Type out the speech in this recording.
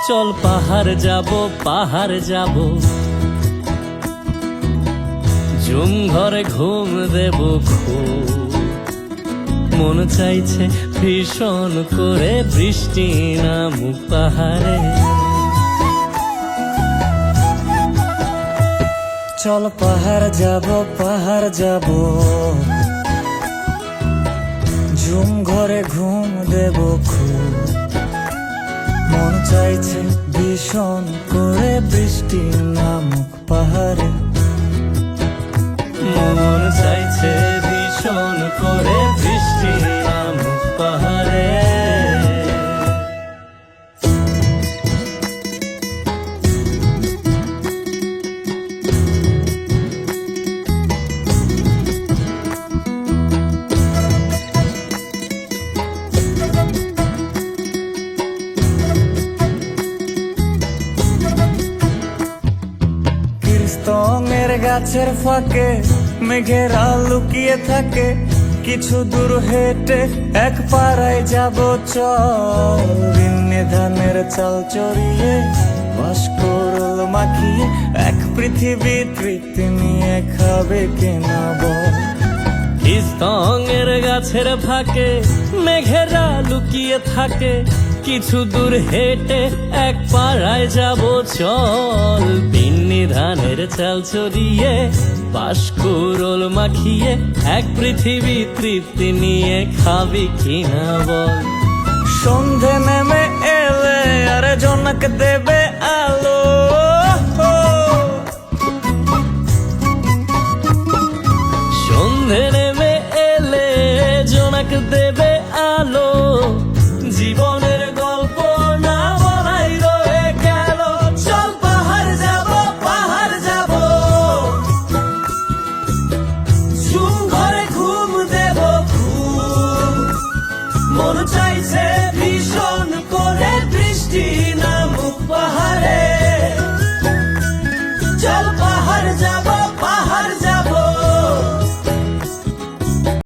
চল পাহাড় যাব, পাহাড় যাব, ঝুম ঘরে ঘুম দেব খুব। মন চাইছে ভীষণ করে বৃষ্টি নামুক পাহাড়ে। চল পাহাড় যাব, পাহাড় যাব, ঝুম ঘরে ঘুম দেব খুব। মন চাইছে ভীষণ করে বৃষ্টি নামুক পাহাড়ে। মন চাইছে ভীষণ করে বৃষ্টি নামুক পাহাড়ে। কীর্তনের গাছের ফাঁকে মেঘেরা লুকিয়ে থাকে। কিছু দূর হেঁটে এক পাড়ায় যাব চল। বিন্নি ধানের চাল চড়িয়ে বাঁশকরল মাখিয়ে এক পৃথিবী তৃপ্তি নিয়ে খাবে কিনা বল। কীর্তনের গাছের ফাঁকে মেঘেরা লুকিয়ে থাকে। কিছু দূর হেঁটে এক পাড়ায় যাব চল। বিন্নি ধানের চাল চড়িয়ে বাঁশকুড়োল মাখিয়ে এক পৃথিবী তৃপ্তি নিয়ে খাবি কিনা বল। সন্ধে নেমে এলে আর জনক দেবে আলো। সন্ধে নেমে এলে জোনাক দেবে আলো। জীবনের গল্প না বলাই রয়ে গেল। চল পাহাড় যাব, পাহাড় যাব, ঝুম ঘরে ঘুম দেব খুব। মন চাইছে ভীষণ